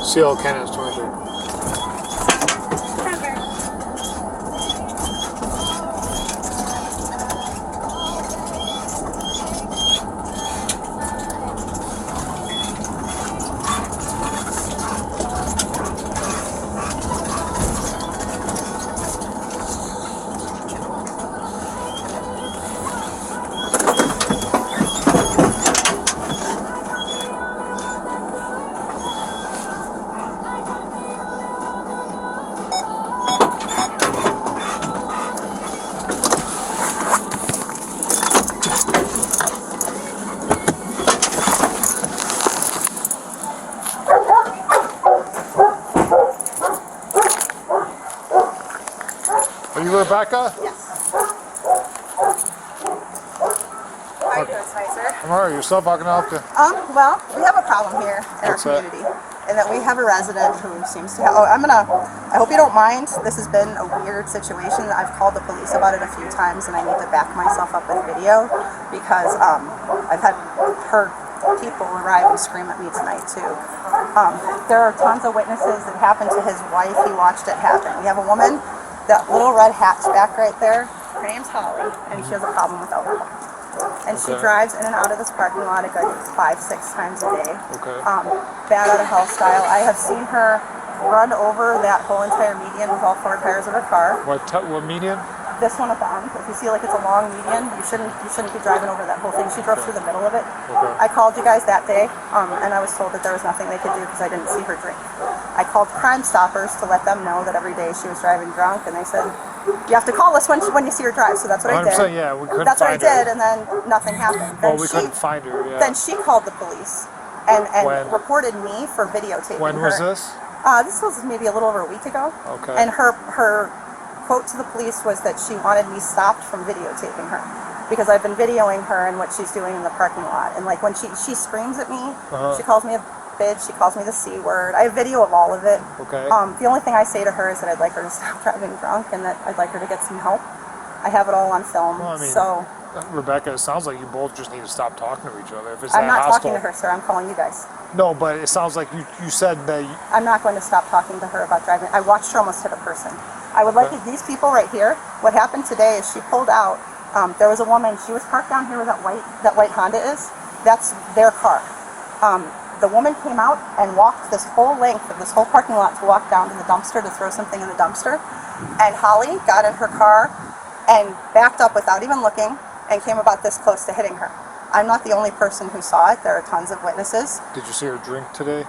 CL Cannons 23. Are you Rebecca? Yes. How are you doing tonight, sir? I'm alright. Yourself? How can I help you? Well, we have a problem here in What's our that? community, and that we have a resident who seems to. I hope you don't mind. This has been a weird situation. I've called the police about it a few times, and I need to back myself up with video because I've had heard people arrive and scream at me tonight too. There are tons of witnesses. It happened to his wife. He watched it happen. We have a woman, that little red hatchback right there. Her name's Holly, and she has a problem with alcohol. And she drives in and out of this parking lot a good 5-6 times a day. Okay. Bad out of hell style. I have seen her run over that whole entire median with all 4 tires of her car. What median? This one at the end, if you see like it's a long median, you shouldn't be driving over that whole thing. She drove through the middle of it. Okay. I called you guys that day, and I was told that there was nothing they could do because I didn't see her drink. I called Crime Stoppers to let them know that every day she was driving drunk, and they said, you have to call us when you see her drive. So that's what I did. Yeah, we couldn't That's what I find her. did, and then nothing happened. Well, we couldn't find her, yeah. Then she called the police and reported me for videotaping her. When was this? This was maybe a little over a week ago. Okay. And her quote to the police was that she wanted me stopped from videotaping her because I've been videoing her and what she's doing in the parking lot. And like when she screams at me, she calls me a bitch, she calls me the C word. I have video of all of it. Okay. The only thing I say to her is that I'd like her to stop driving drunk and that I'd like her to get some help. I have it all on film. Well, I mean, so Rebecca, it sounds like you both just need to stop talking to each other. If it's I'm that not hostile. talking to her, sir. I'm calling you guys. No, but it sounds like you said that. I'm not going to stop talking to her about driving. I watched her almost hit a person. I would like these people right here. What happened today is she pulled out. There was a woman. She was parked down here where that white Honda is. That's their car. The woman came out and walked this whole length of this whole parking lot to walk down to the dumpster to throw something in the dumpster. And Holly got in her car and backed up without even looking and came about this close to hitting her. I'm not the only person who saw it. There are tons of witnesses. Did you see her drink today?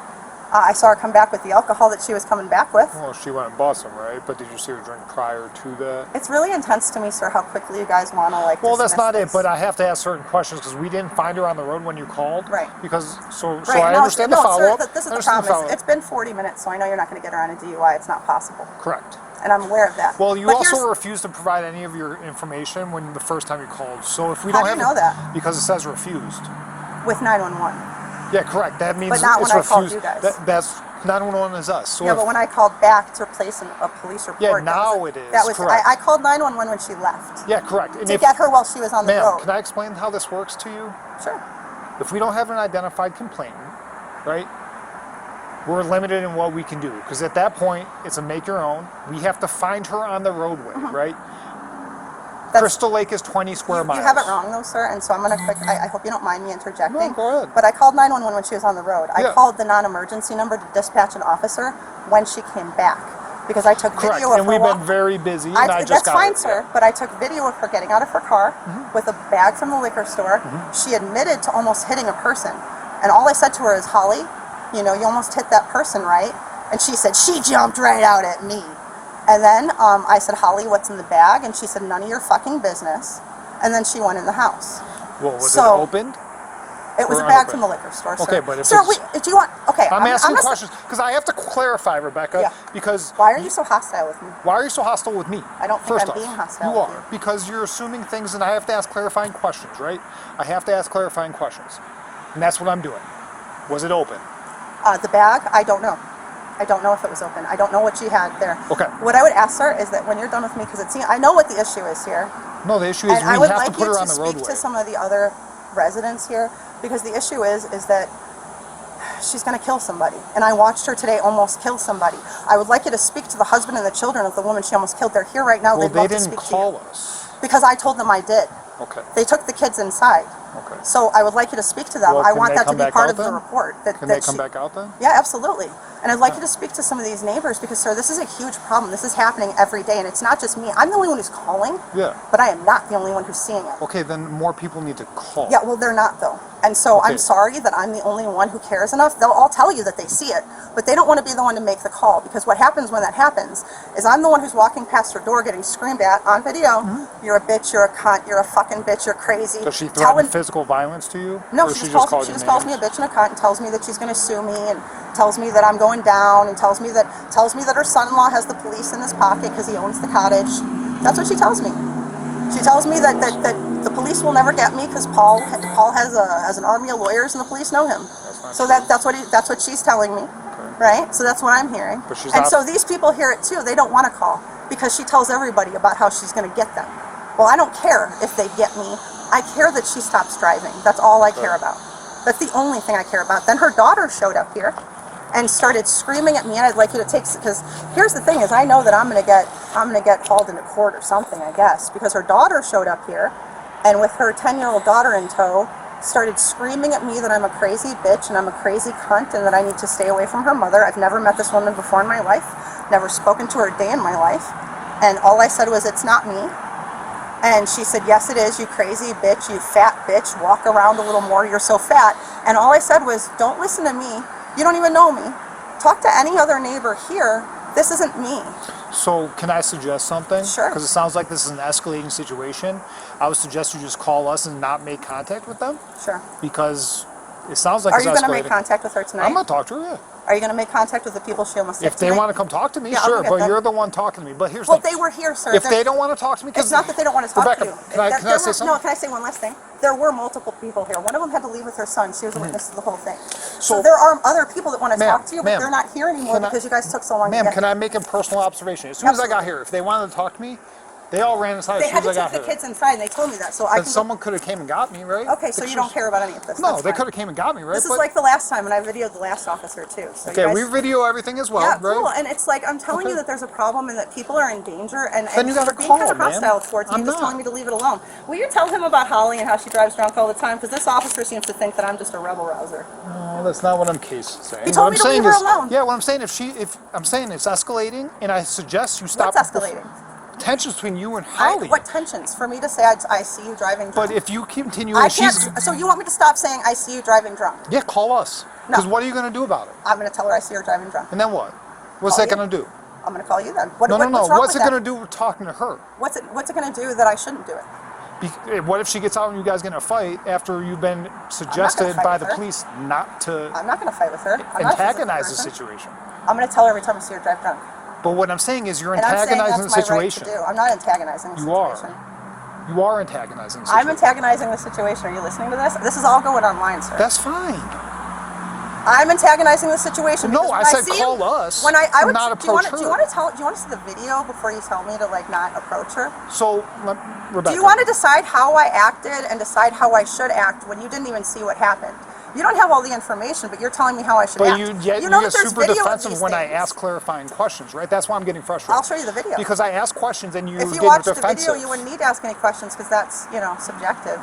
I saw her come back with the alcohol that she was coming back with. Well, she went and bought some, right? But did you see her drink prior to that? It's really intense to me, sir, how quickly you guys want to Well, that's not this. it, but I have to ask certain questions because we didn't find her on the road when you called. Right. Because, so Right. I understand the follow-up. Sir, this is the problem. It's been 40 minutes, so I know you're not going to get her on a DUI. It's not possible. Correct. And I'm aware of that. Well, you But also refused to provide any of your information when the first time you called. So if we How don't do have you know that? Because it says refused. With 911. Yeah, correct. That means But not it's when I refused. called you guys. That's 911 is us. So Yeah, but when I called back to replace a police report. Yeah, now it is, That was, correct. I called 911 when she left. yeah, correct. And To get her while she was on the ma'am, road. can I explain how this works to you? Sure. If we don't have an identified complainant, right, we're limited in what we can do. Because at that point, it's a make your own. We have to find her on the roadway, right? Crystal Lake is 20 square miles. You have it wrong though, sir, and so I'm going to I hope you don't mind me interjecting. No, go ahead. But I called 911 when she was on the road. I Yeah. called the non-emergency number to dispatch an officer when she came back. Because I took Correct. video of And her we've been walk- very busy. And I just That's got fine, it. sir, but I took video of her getting out of her car with a bag from the liquor store. She admitted to almost hitting a person. And all I said to her is, Holly, you know, you almost hit that person, right? And she said, she jumped right out at me. And then I said, Holly, what's in the bag? And she said, none of your fucking business. And then she went in the house. Well, was it So- opened? It was Or a bag unopened? from the liquor store, sir. Okay, but if sir, it's- do you want? Okay, I'm asking just- questions because I have to clarify, Rebecca. Yeah. Because Why are you so hostile with me? why are you so hostile with me? I don't think First I'm off, being hostile You with are you. because you're assuming things, and I have to ask clarifying questions, right? I have to ask clarifying questions, and that's what I'm doing. Was it open? The bag, I don't know. I don't know if it was open. I don't know what she had there. Okay. What I would ask, sir, is that when you're done with me, because I know what the issue is here. No, the issue is And I we would have like to put you her to on the speak roadway. to some of the other residents here, because the issue is that she's going to kill somebody. And I watched her today almost kill somebody. I would like you to speak to the husband and the children of the woman she almost killed. They're here right now. Well, They'd they love to didn't speak to call you. us. Because I told them I did. Okay. They took the kids inside. Okay. So I would like you to speak to them. Well, I can want they that to come be back part out of the then? report. Can they come back out then? Yeah, absolutely. And I'd like you to speak to some of these neighbors because, sir, this is a huge problem. This is happening every day, and it's not just me. I'm the only one who's calling, Yeah. but I am not the only one who's seeing it. Okay, then more people need to call. Yeah, well, they're not, though. And so Okay. I'm sorry that I'm the only one who cares enough. They'll all tell you that they see it, but they don't want to be the one to make the call, because what happens when that happens is I'm the one who's walking past her door getting screamed at on video. You're a bitch, you're a cunt, you're a fucking bitch, you're crazy. Does she threaten physical violence to you? No, Or she just calls me a bitch and a cunt and tells me that she's going to sue me and tells me that I'm going down and tells me that her son-in-law has the police in his pocket because he owns the cottage. That's what she tells me. She tells me that the police will never get me because Paul has an army of lawyers and the police know him. So that's what she's telling me, right? So that's what I'm hearing. But she's and not- so these people hear it too. They don't want to call because she tells everybody about how she's going to get them. Well, I don't care if they get me. I care that she stops driving. That's all I care about. That's the only thing I care about. Then her daughter showed up here and started screaming at me, and I'd like you to take, because here's the thing is I know that I'm gonna get hauled into court or something, I guess, because her daughter showed up here and with her 10-year-old daughter in tow started screaming at me that I'm a crazy bitch and I'm a crazy cunt and that I need to stay away from her mother. I've never met this woman before in my life, never spoken to her a day in my life, and all I said was, it's not me. And she said, yes it is, you crazy bitch, you fat bitch, walk around a little more, you're so fat. And all I said was, don't listen to me, you don't even know me. Talk to any other neighbor here, this isn't me. So can I suggest something? Sure. Because it sounds like this is an escalating situation. I would suggest you just call us and not make contact with them, Sure. because it sounds like Are it's you escalating. going to make contact with her tonight? I'm going to talk to her, yeah. Are you going to make contact with the people she almost hit If they tonight? want to come talk to me, Yeah, I'll sure, get but them. you're the one talking to me. But here's Well, the thing. they were here, sir. If they don't want to talk to me, It's not that they don't want to talk Rebecca, to you. can I say something? No, can I say one last thing? There were multiple people here. One of them had to leave with her son. She was a witness to the whole thing. So So- there are other people that want to Ma'am, talk to you, but ma'am, they're not here anymore can I- because you guys took so long to Ma'am, get can here. I make a personal observation? As soon as I got Absolutely. here, if they wanted to talk to me, they all ran inside They as had soon to as I take got the here. kids inside, and they told me that. So I Then can. someone could have came and got me, right? Okay, so you don't care about any of this. No, That's they fine. could have came and got me, right? This is But- like the last time, and I videoed the last officer too. So okay, you guys, we video everything as well, yeah, right? cool. And it's like I'm telling Okay. you that there's a problem and that people are in danger, and Then you you're gotta being call, kind of man. hostile towards me, I'm just not. telling me to leave it alone. Will you tell him about Holly and how she drives drunk all the time? Because this officer seems to think that I'm just a rebel rouser. No, that's not what I'm saying. He told What me I'm to leave saying her is, alone. yeah, what I'm saying if I'm saying it's escalating, and I suggest you stop. What's escalating? Tensions between you and Holly. What tensions? For me to say I see you driving drunk? But if you continue, I and can't. she's So you want me to stop saying I see you driving drunk? yeah, call us. No. Because what are you going to do about it? I'm going to tell her I see her driving drunk. And then what? What's Call that you? going to do? I'm going to call you then. What, No. what's wrong What's with it that? going to do with talking to her? What's it going to do that I shouldn't do it? What if she gets out and you guys get in a fight after you've been suggested fight by with the her. police not to I'm not going to fight with her. I'm not a physical antagonize the person. situation? I'm going to tell her every time I see her drive drunk. But what I'm saying is you're And I'm saying antagonizing the that's my right situation. to do. I'm not antagonizing the You are. situation. You are antagonizing the I'm situation. antagonizing the situation. Are you listening to this? This is all going online, sir. That's fine. I'm antagonizing the situation. No, because I when said see you- call us, When I would. not Do you want approach to? Do you her. want to see the video before you tell me to like not approach her? So, Rebecca. Do you want to decide how I acted and decide how I should act when you didn't even see what happened? You don't have all the information, but you're telling me how I should But act. you know get that there's super video of defensive these when I things. ask clarifying questions, right? That's why I'm getting frustrated. I'll show you the video. Because I ask questions and you If you get watched the defensive. video, you wouldn't need to ask any questions because that's subjective,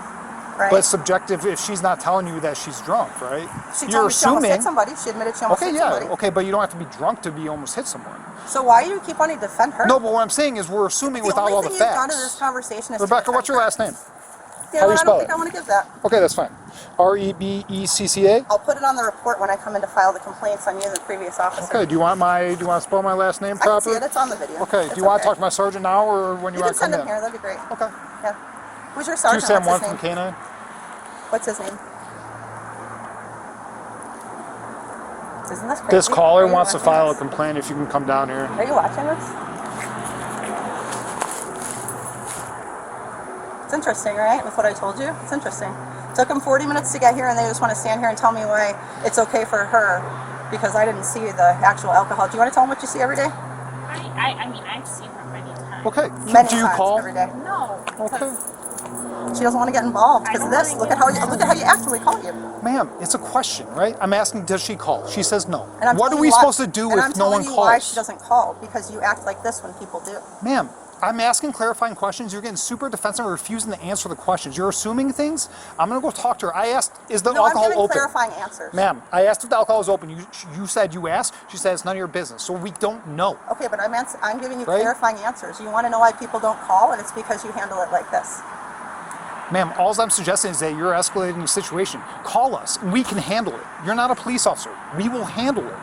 right? But it's subjective if she's not telling you that she's drunk, right? she You're told me she almost assuming. hit somebody. She admitted she almost Okay, hit yeah, somebody. okay, but you don't have to be drunk to be almost hit someone. So why do you keep wanting to defend her? No, but what I'm saying is we're assuming the without only all the thing you've done in this facts. conversation is Rebecca, what's your last name? Yeah, how do you I spell don't it? think I want to give that. Okay, that's fine. Rebecca? I'll put it on the report when I come in to file the complaints on you and the previous officer. Okay, do you want to spell my last name I can see properly? it. It's on the video. Okay, It's do you want to okay. talk to my sergeant now or when you You want can to come send him in? here. That'd be great. Okay. Yeah. Who's your sergeant? Sam What's 1 his from name? K9. What's his name? Isn't this crazy? This caller Are you wants to watching file a this? complaint if you can come down here. Are you watching this? It's interesting, right? With what I told you? It's interesting. Took them 40 minutes to get here and they just want to stand here and tell me why it's okay for her because I didn't see the actual alcohol. Do you want to tell them what you see every day? I mean, I've seen her many times. Okay. Many Do you times call? every day. No. Okay. She doesn't want to get involved because of this. Look at how you act when we call you. Ma'am, it's a question, right? I'm asking, does she call? She says no. And I'm What are telling we you why- supposed to do and I'm if no one telling you why she calls? doesn't call, because you act like this when people do. Ma'am, I'm asking clarifying questions. You're getting super defensive and refusing to answer the questions. You're assuming things. I'm gonna go talk to her. I asked, is the No, I'm alcohol giving open? clarifying answers. Ma'am, I asked if the alcohol is open. You said you asked. She said it's none of your business. So we don't know. Okay, but I'm giving you Right? clarifying answers. You want to know why people don't call, and it's because you handle it like this. Ma'am, all I'm suggesting is that you're escalating the situation. Call us, and we can handle it. You're not a police officer. We will handle it.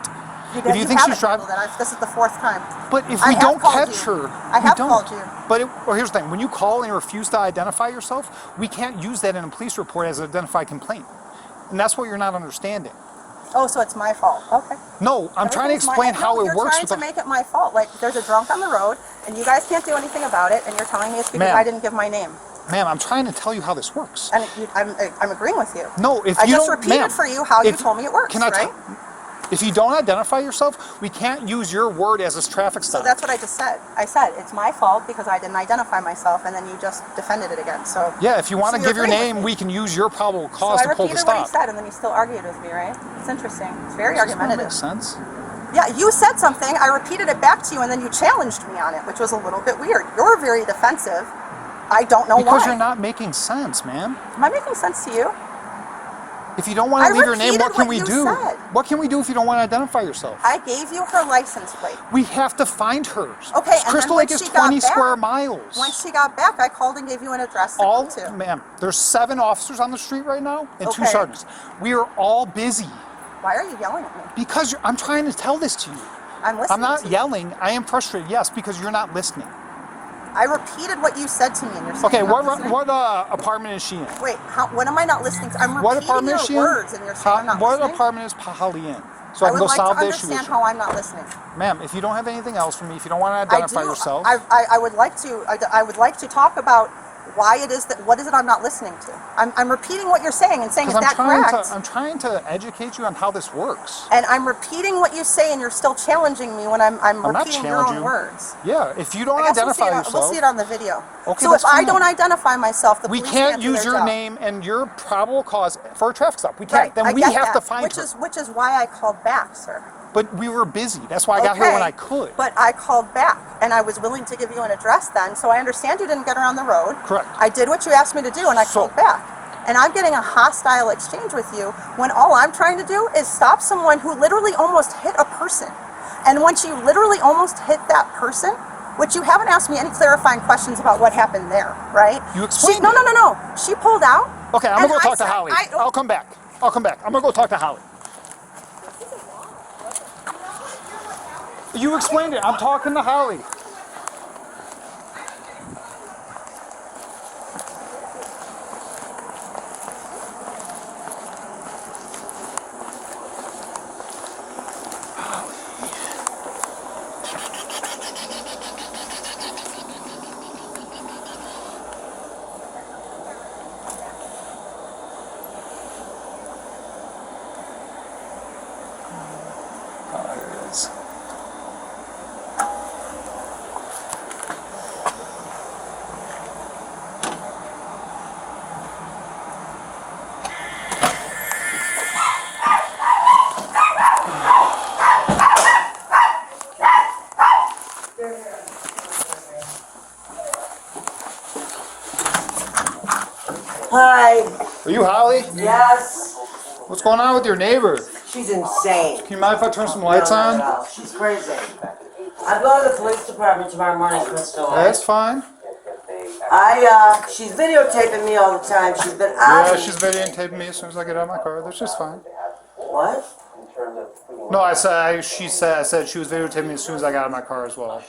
If you think she's driving, this is the 4th time. but if I we have don't called catch you. her, I have we don't. called you. But here's the thing: when you call and refuse to identify yourself, we can't use that in a police report as an identified complaint, and that's what you're not understanding. Oh, so it's my fault. Okay. No, I'm trying to Everything's explain no, how it you're works. trying to make it my fault. Like, there's a drunk on the road, and you guys can't do anything about it, and you're telling me it's because Ma'am. I didn't give my name. Ma'am, I'm trying to tell you how this works. And I'm agreeing with you. No, if I you just don't, repeated ma'am, for you how you if- told me it works, can I right? If you don't identify yourself, we can't use your word as a traffic So stop. that's what I just said. I said it's my fault because I didn't identify myself, and then you just defended it again. So Yeah, if you want So to you're give your agreeing with name, me. we can use your probable So cause I to pull the repeated what he stop. said, and then you still argued with me, right? It's interesting. It's very Does this not argumentative. make sense? Yeah, you said something, I repeated it back to you, and then you challenged me on it, which was a little bit weird. You're very defensive. I don't know Because why. you're not making sense, ma'am. Am I making sense to you? If you don't want I to leave your name, repeated what can what we you do? said. What can we do if you don't want to identify yourself? I gave you her license plate. We have to find her. Okay, and then Crystal when Lake is she got 20 square back- miles. When she got back, I called and gave you an address to all, go to. ma'am, there's 7 officers on the street right now and 2 Okay. sergeants. We are all busy Why are you yelling at me? because I'm trying to tell this to you. I'm listening I'm not to you. yelling. I am frustrated, yes, because you're not listening. I repeated what you said to me, and you're saying Okay, you're not listening? what apartment is she in? Wait, what am I not listening to? I'm What repeating apartment your is she in? words, and you're saying I'm not What listening? apartment is Pahali in? So I I can would go like solve to the issue with understand you. how I'm not listening. Ma'am, if you don't have anything else for me, if you don't want to I identify do. yourself, I would like to. I would like to talk about why it is that. What is it I'm not listening to? I'm repeating what you're saying and saying, is because that correct? I'm trying to educate you on how this works. And I'm repeating what you say, and you're still challenging me when I'm not repeating your own challenging. words. Yeah, if you don't I guess identify we'll yourself, see it on the video. Okay, so that's if I fine. don't identify myself, the we police can't do use their your job. name and your probable cause for a traffic stop. We can't. Right, Then I we get have that, to find which her. which is why I called back, sir. But we were busy. That's why I got here when I could. But I called back, and I was willing to give you an address then, so I understand you didn't get her on the road. Correct. I did what you asked me to do, and I So- called back. And I'm getting a hostile exchange with you when all I'm trying to do is stop someone who literally almost hit a person. And when she literally almost hit that person, which you haven't asked me any clarifying questions about what happened there, right? You explained No, it. no, no, no. She pulled out. Okay, I'm and gonna go I talk to said- Holly. I'll come back. I'm gonna go talk to Holly. You explained it. I'm talking to Holly. Oh, there it is. Hi. Are you Holly? Yes. What's going on with your neighbor? She's insane. Can you mind if I turn some lights No, on? not at all. She's crazy. I'm going to the police department tomorrow morning, Crystal. That's fine. She's videotaping me all the time. She's been on Yeah, me. she's videotaping me as soon as I get out of my car. That's just fine. What? No, I said she said she was videotaping me as soon as I got out of my car as well.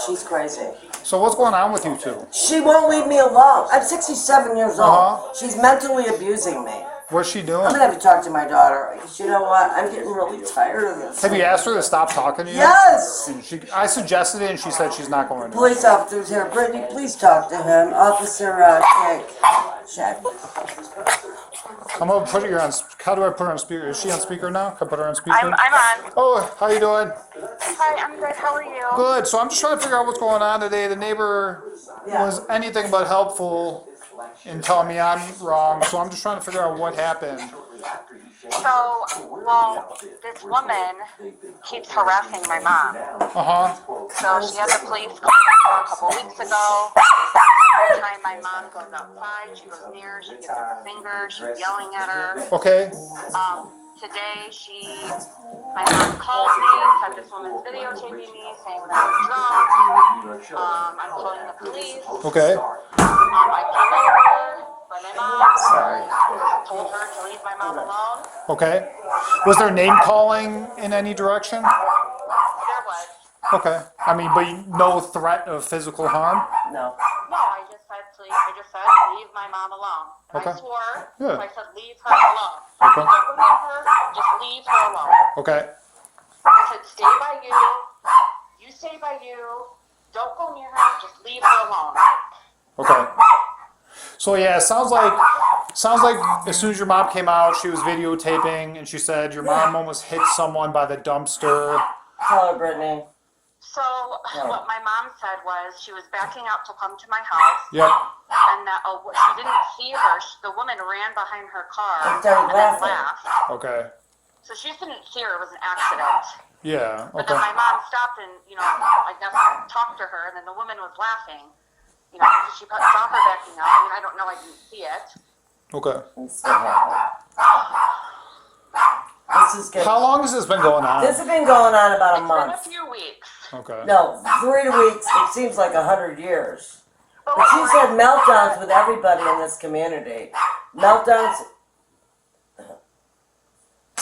She's crazy. So what's going on with you two? She won't leave me alone. I'm 67 years old. Uh-huh. She's mentally abusing me. What's she I'm doing? gonna have to talk to my daughter. Because you know what? I'm getting really tired of this. Have you asked her to stop talking to you? Yes! And I suggested it, and she said she's not going to. Police officer's here. Brittany, please talk to him. Officer, check. I'm gonna put her on. How do I put her on speaker? Is she on speaker now? Can I put her on speaker? I'm on. Oh, how you doing? Hi, I'm good. How are you? Good. So I'm just trying to figure out what's going on today. The neighbor was anything but helpful in telling me I'm wrong. So I'm just trying to figure out what happened. So, well, this woman keeps harassing my mom. Uh-huh. So she had the police call her a couple weeks ago. Every time my mom goes outside, she goes near, she gives her the finger, she's yelling at her. Okay. Today, my mom called me, said this woman's videotaping me, saying that I'm drunk. I'm calling the police. Okay. I came over by my mom, told her to leave my mom alone. Okay. Was there name calling in any direction? There was. Okay. I mean, but no threat of physical harm? No. No, I just said, leave my mom alone. And Okay. I swore, Yeah. so I said, leave her alone. Okay. Don't go near her, just leave her alone. Okay. I said, stay by you, you stay by you, don't go near her, just leave her alone. Okay. So yeah, it sounds like as soon as your mom came out, she was videotaping, and she said your mom almost hit someone by the dumpster. Tell her, Brittany. So what my mom said was she was backing out to come to my house, Yep. and that she didn't see her. The woman ran behind her car And started then laughing. laughed. Okay. So she just didn't see her. It was an accident. Yeah. But Okay. then my mom stopped and, I guess talked to her, and then the woman was laughing. She saw her backing out. I mean, I don't know. I didn't see it. Okay. It's still happening. This is good. How long has this been going on? This has been going on about a It's been a month. few weeks. Okay. No, 3 weeks. It seems like 100 years. But But she's had meltdowns with everybody in this community. Meltdowns.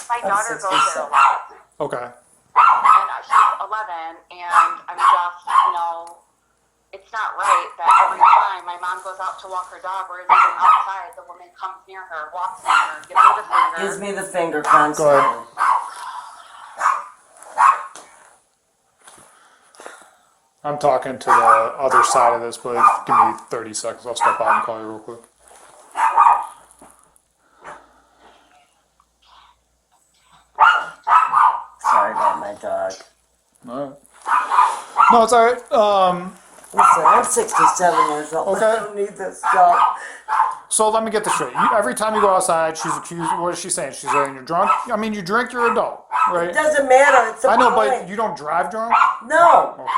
my daughter goes 67. there a lot. Okay. And she's 11, and I'm just, it's not right that every time my mom goes out to walk her dog or is even outside, the woman comes near her, walks near her, gives her the finger. Gives me the finger constantly. Go ahead. I'm talking to the other side of this, but give me 30 seconds. I'll step out and call you real quick. Sorry about my dog. All right. No, it's all right. Listen, I'm 67 years old. Okay. I don't need this dog. So let me get this straight. Every time you go outside, she's accused. What is she saying? She's saying you're drunk. I mean, you drink, you're adult, right? It doesn't matter. It's a I know, point. but you don't drive drunk. No. Okay.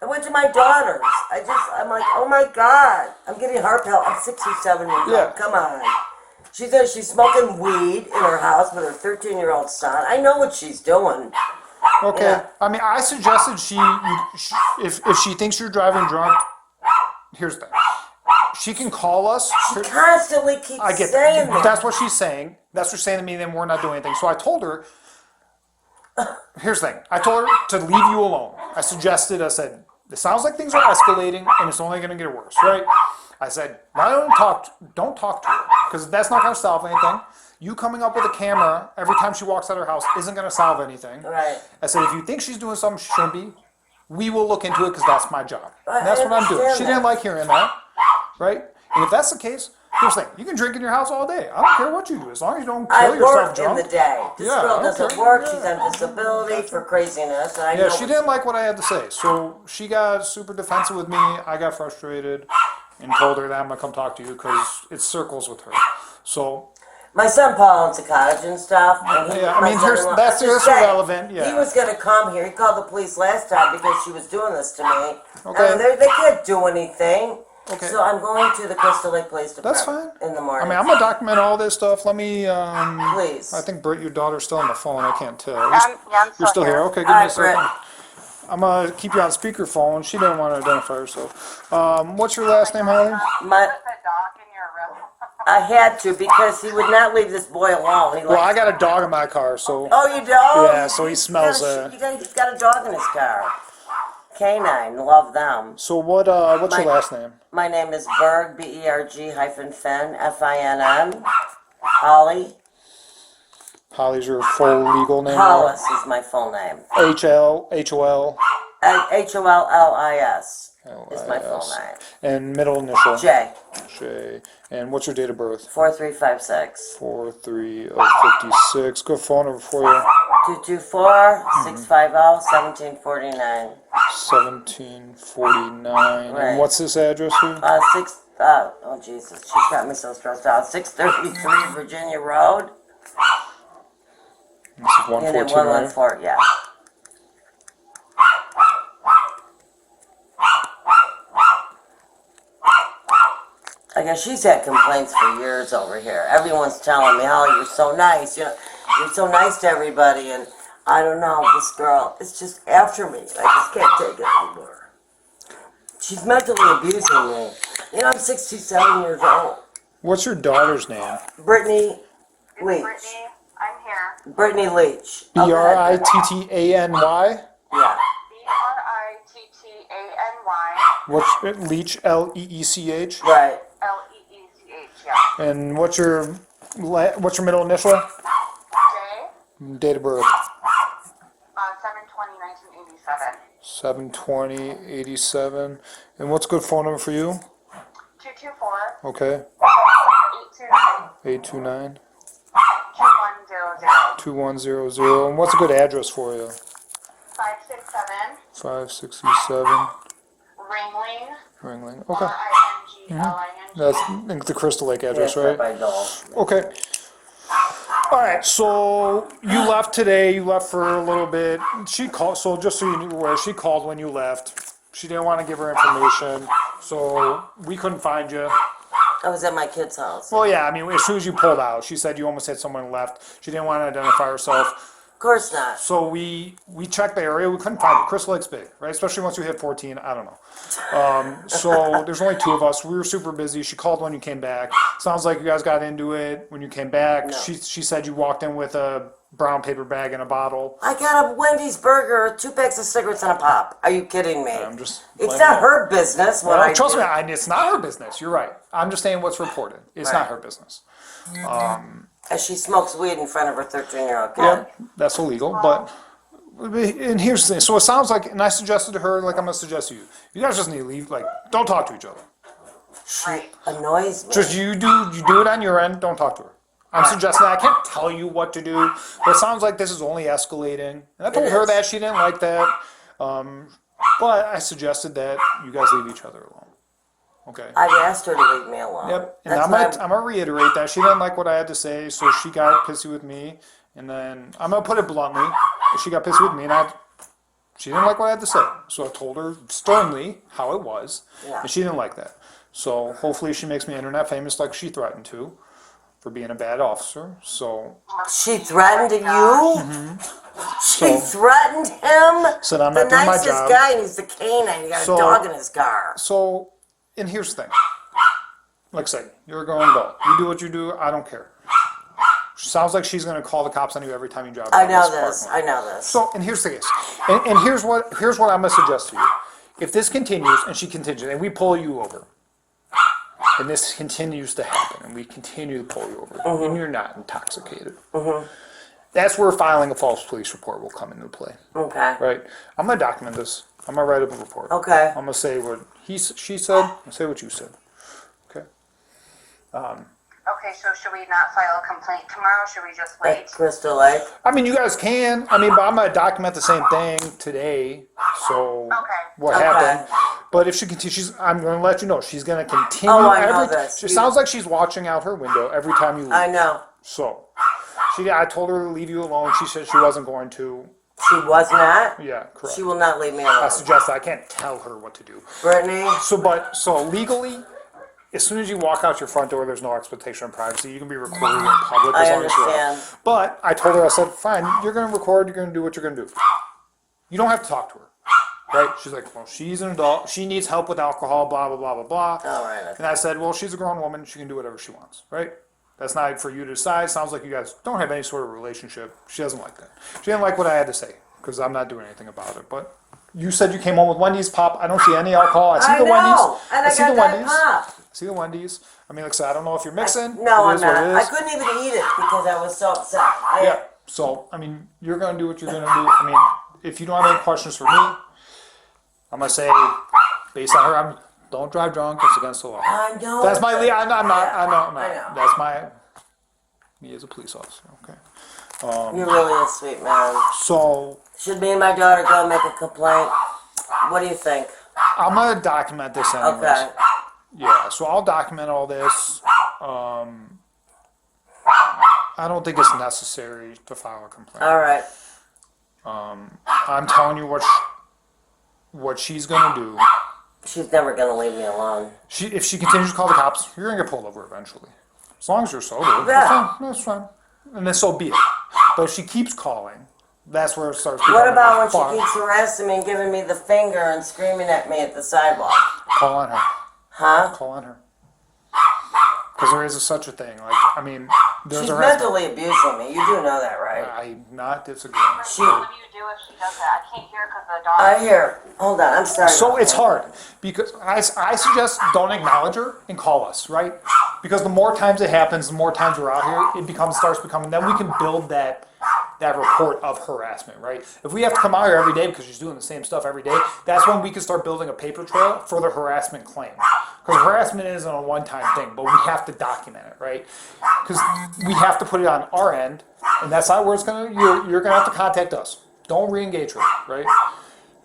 I went to my daughter's. I'm like, oh my God. I'm getting heart palpitations. I'm 67 years Yeah. old. Come on. She says she's smoking weed in her house with her 13-year-old son. I know what she's doing. Okay. Yeah. I mean, I suggested if she thinks you're driving drunk, here's the thing. She can call us. She constantly keeps I get saying that. that. That's what she's saying. That's what she's saying to me, then we're not doing anything. So I told her, here's the thing. I told her to leave you alone. I said, it sounds like things are escalating and it's only going to get worse, right? I said, don't talk to her, because that's not going to solve anything. You coming up with a camera every time she walks out of her house isn't going to solve anything. Right. I said, if you think she's doing something she shouldn't be, we will look into it, because that's my job. I And that's what I'm doing. understand She that. didn't like hearing that, right? And if that's the case, here's the thing. You can drink in your house all day. I don't care what you do, as long as you don't I kill yourself work in drunk. the day. This Yeah, girl I doesn't don't work. care. She's on disability for craziness. And I Yeah, know she didn't like what I had to say. So she got super defensive with me. I got frustrated and told her that I'm going to come talk to you, because it circles with her. So, my son Paul owns a cottage and stuff. And he, Yeah, I my mean, son-in-law- that's I'm just saying, irrelevant, yeah. He was going to come here. He called the police last time because she was doing this to me. Okay. They can't do anything. Okay. So I'm going to the Crystal Lake Police That's Department fine. in the I morning. mean, I'm going to document all this stuff. Let me, Please. I think, Britt, your daughter's still on the phone. I can't tell. I'm You're still here? Okay, give All me a right, Britt. second. I'm going to keep you on speakerphone. She didn't want to identify herself. What's your last name, Holly? My, Put the dog in your room. I had to because he would not leave this boy alone. He Well, I likes, got a dog in my car, so. oh, you do? Oh, Yeah, so he smells, He's got a dog in his car. Canine. Love them. So what's your My- last name? My name is Berg, B-E-R-G hyphen Finn, F-I-N-N. Holly. Holly's your full legal name? Hollis is my full name. H-O-L, H-O-L-L-I-S is my full L-I-S. name. And middle initial? J, J. And what's your date of birth? 4356. 4-3 of 56. Good phone number for you. 224-650-1749. 1749. Right. And what's this address here? Oh Jesus, she got me so stressed out. 633 Virginia Road. This is And then 114. 114, yeah. I guess she's had complaints for years over here. Everyone's telling me how you're so nice. You're so nice to everybody, and I don't know. This girl is just after me. I just can't take it anymore. She's mentally abusing me. You know, I'm 67 years old. What's your daughter's name? Brittany Leach. Brittany, I'm here. Brittany Leach. Brittany? Yeah. Brittany. What's Leach? Leech? Right. Leech, yeah. And what's your middle initial? J, Date of birth? 7/20/1987. 7/20/87. And what's a good phone number for you? 224 Okay. 829 829 2100. 2100. And what's a good address for you? 567 567 Ringling. Ringling. Okay. RINGLING. That's the Crystal Lake address, Yes, right? by Dole. Okay. All right. So you left today. You left for a little bit. She called. So just so you knew where she called when you left. She didn't want to give her information, so we couldn't find you. I was at my kid's house. Well, yeah. I mean, as soon as you pulled out, she said you almost had someone left. She didn't want to identify herself. Of course not. So we checked the area. We couldn't find it. Crystal Lake's big, right? Especially once you hit 14. I don't know. So there's only two of us. We were super busy. She called when you came back. Sounds like you guys got into it when you came back. No. She said you walked in with a brown paper bag and a bottle. I got a Wendy's burger, 2 packs of cigarettes, and a pop. Are you kidding me? I'm just. It's letting not you know. her business what I Trust do. me, it's not her business. You're right. I'm just saying what's reported. It's Right. not her business. As she smokes weed in front of her 13-year-old kid. Yeah, that's illegal. But and here's the thing. So it sounds like, and I suggested to her, like I'm gonna suggest to you. You guys just need to leave. Like, don't talk to each other. She annoys me. Just you do it on your end. Don't talk to her. I'm suggesting that. I can't tell you what to do, but it sounds like this is only escalating. And I told It her is. that she didn't like that, but I suggested that you guys leave each other alone. Okay. I've asked her to leave me alone. Yep. And That's I'm why gonna reiterate that she didn't like what I had to say, so she got pissy with me. And then I'm gonna put it bluntly, she got pissy with me, and she didn't like what I had to say. So I told her sternly how it was, Yeah. and she didn't like that. So hopefully she makes me internet famous like she threatened to, for being a bad officer. So She threatened you? Mm-hmm. She threatened him? said I'm The not doing my nicest job. guy, and he's the canine. He got So- a dog in his car. So, and here's the thing. Like I said, you're a grown adult. You do what you do. I don't care. Sounds like she's gonna call the cops on you every time you drive. I by know this this. parking I lot. know this. So, and here's the case. And here's what I'm gonna suggest to you. If this continues and she continues, and we pull you over, and this continues to happen, and we continue to pull you over, and you're not intoxicated, that's where filing a false police report will come into play. Okay. Right? I'm gonna document this. I'm gonna write up a report. Okay. I'm gonna say what she said. and say what you said. Okay. Okay, so should we not file a complaint tomorrow? Should we just wait? At Crystal Lake. I mean, you guys can. I mean, but I'm gonna document the same thing today. So Okay. what Okay. happened? But if she continues, I'm gonna let you know she's gonna continue. Oh, I know this. It sounds like she's watching out her window every time you leave. I know. So, I told her to leave you alone. She said she wasn't going to. She was not. Yeah, correct. She will not leave me I alone. suggest that. I can't tell her what to do. Brittany, So legally, as soon as you walk out your front door, there's no expectation of privacy. You can be recorded in public as I long as you're out. understand. But I told her, I said, fine, you're going to record, you're going to do what you're going to do. You don't have to talk to her. Right? She's like, well, she's an adult. She needs help with alcohol, blah, blah, blah, blah, blah. All right. And I said, well, she's a grown woman. She can do whatever she wants. Right? That's not for you to decide. Sounds like you guys don't have any sort of relationship. She doesn't like that. She didn't like what I had to say because I'm not doing anything about it. But you said you came home with Wendy's pop. I don't see any alcohol. I see I the know. Wendy's. And I see got the that Wendy's. pop. See the Wendy's. I mean, like I said, I don't know if you're mixing. No, It I'm is what not. it I is. couldn't even eat it because I was so upset. Yeah. So, I mean, you're going to do what you're going to do. I mean, if you don't have any questions for me, I'm going to say, based on her, don't drive drunk. It's against the law. I know. That's my, it's- I'm not, I know. I know. That's my, Me as a police officer. Okay. You're really a sweet man. So Should me and my daughter go and make a complaint? What do you think? I'm gonna document this anyways. Okay. Yeah. So I'll document all this. I don't think it's necessary to file a complaint. All right. I'm telling you what she's gonna do. She's never gonna leave me alone. If she continues to call the cops, you're gonna get pulled over eventually. As long as you're sober, Yeah. that's fine. And then so be it. But if she keeps calling, that's where it starts. What becoming about when fun. she keeps harassing me and giving me the finger and screaming at me at the sidewalk? Call on her. Huh? Call on her. Because there is such a thing. Like, I mean, there's She's a harassment. mentally abusing me. You do know that, right? I'm not disagreeing. She. What do you do if she does that? I can't hear because the dog. I hear. Hold on. I'm sorry. So it's hard because I suggest don't acknowledge her and call us, right? Because the more times it happens, the more times we're out here, it starts becoming. Then we can build that report of harassment, right? If we have to come out here every day because she's doing the same stuff every day, that's when we can start building a paper trail for the harassment claim. Because harassment isn't a one-time thing, but we have to document it, right? Because we have to put it on our end, and that's not where it's gonna. You're gonna have to contact us. Don't re-engage her, right?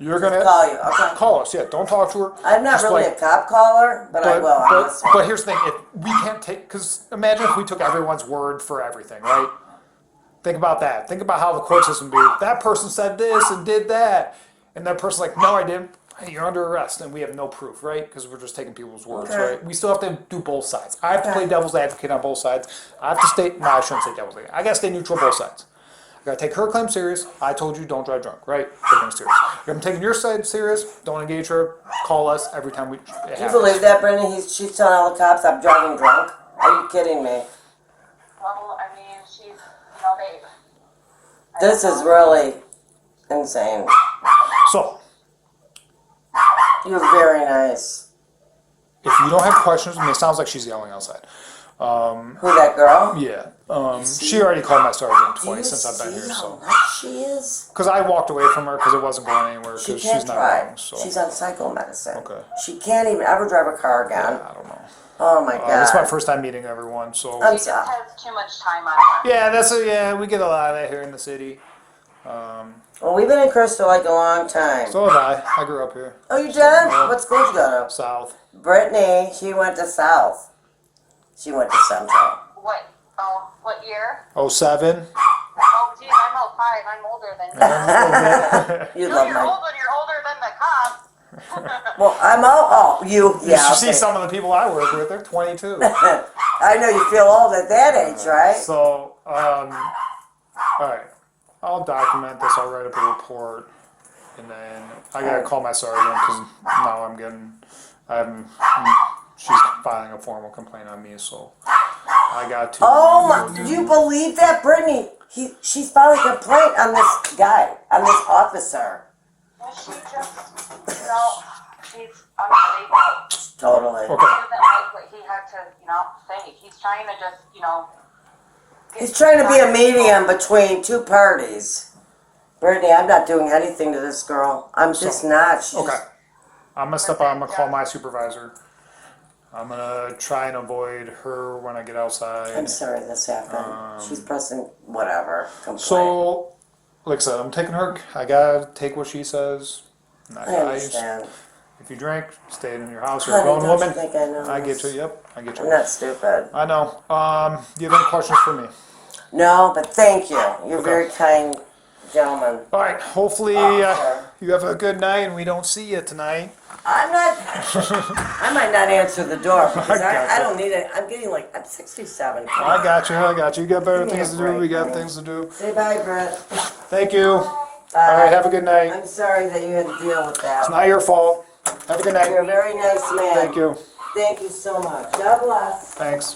You're gonna Call you. Okay. call us. Yeah, don't talk to her. I'm not Just really like- a cop caller, but I will on this one. but here's the thing: if we can't take, because imagine if we took everyone's word for everything, right? Think about that. Think about how the court system would be. That person said this and did that, and that person's like, "No, I didn't." Hey, you're under arrest, and we have no proof, right? Because we're just taking people's words, Okay. right? We still have to do both sides. I have to Okay. play devil's advocate on both sides. I have to stay. No, I shouldn't say devil's advocate. I gotta stay neutral on both sides. I gotta take her claim serious. I told you don't drive drunk, right? Taking it serious. If I'm taking your side serious, don't engage her. Call us every time it Do you happens. believe that, Brittany? She's telling all the cops I'm driving drunk. Are you kidding me? Well, I mean, she's, babe. This is really insane. So, You're very nice. if you don't have questions, I mean, it sounds like she's yelling outside. Who, that girl? Yeah. She already called my sergeant Do you twice since I've been see here. how So, nice she is? because I walked away from her because it wasn't going anywhere She because can't she's not drive. wrong. So, She's on psychomedicine. Okay. She can't even ever drive a car again. I don't know. Oh my god. This is my first time meeting everyone. So, I'm She sorry. just has too much time on her. yeah, we get a lot of that here in the city. Well, we've been in Crystal like a long time. So have I. I grew up here, Oh, you did? What school did you go to? south. Brittany, she went to South. She went to Central. What year? 07. Oh, geez, I'm 05. I'm older than you. You No, love you're my. old when you're older than the cops. Well, I'm oh you You yeah. should see okay. some of the people I work with. They're 22. I know you feel old at that age, right? So, all right. I'll document this. I'll write up a report, and then I gotta call my sergeant because now she's filing a formal complaint on me. So I got to. Oh my! Do you believe that, Brittany? She's filing a complaint on this guy, on this officer. She just, she's unstable. Totally. Okay. He doesn't like what he had to, say. He's trying to just, get He's trying to be a back- medium between two parties. Brittany, I'm not doing anything to this girl. I'm just not. She's Okay. I'm gonna step out. I'm gonna call my supervisor. I'm gonna try and avoid her when I get outside. I'm sorry this happened. She's pressing whatever. Complaint. So, like I said, I'm taking her. I gotta take what she says. Not I guys. understand. If you drink, stay in your house. You're a Honey, grown don't woman. you think I know I get this? you. Yep, I get I'm you. not stupid. I know. Do you have any questions for me? No, but thank you. You're a Okay. very kind gentleman. All right. Hopefully, Sure. you have a good night, and we don't see you tonight. I'm not. I might not answer the door because I I gotcha. don't need it. I'm getting like I'm 67. Come I on. got you. I got you. You got better Give me a things to do. break, We got honey. things to do. Say bye, Brett. Thank you. All right. Have a good night. I'm sorry that you had to deal with that. It's not your fault. Have a good night. You're a very nice man. Thank you. Thank you so much. God bless. Thanks.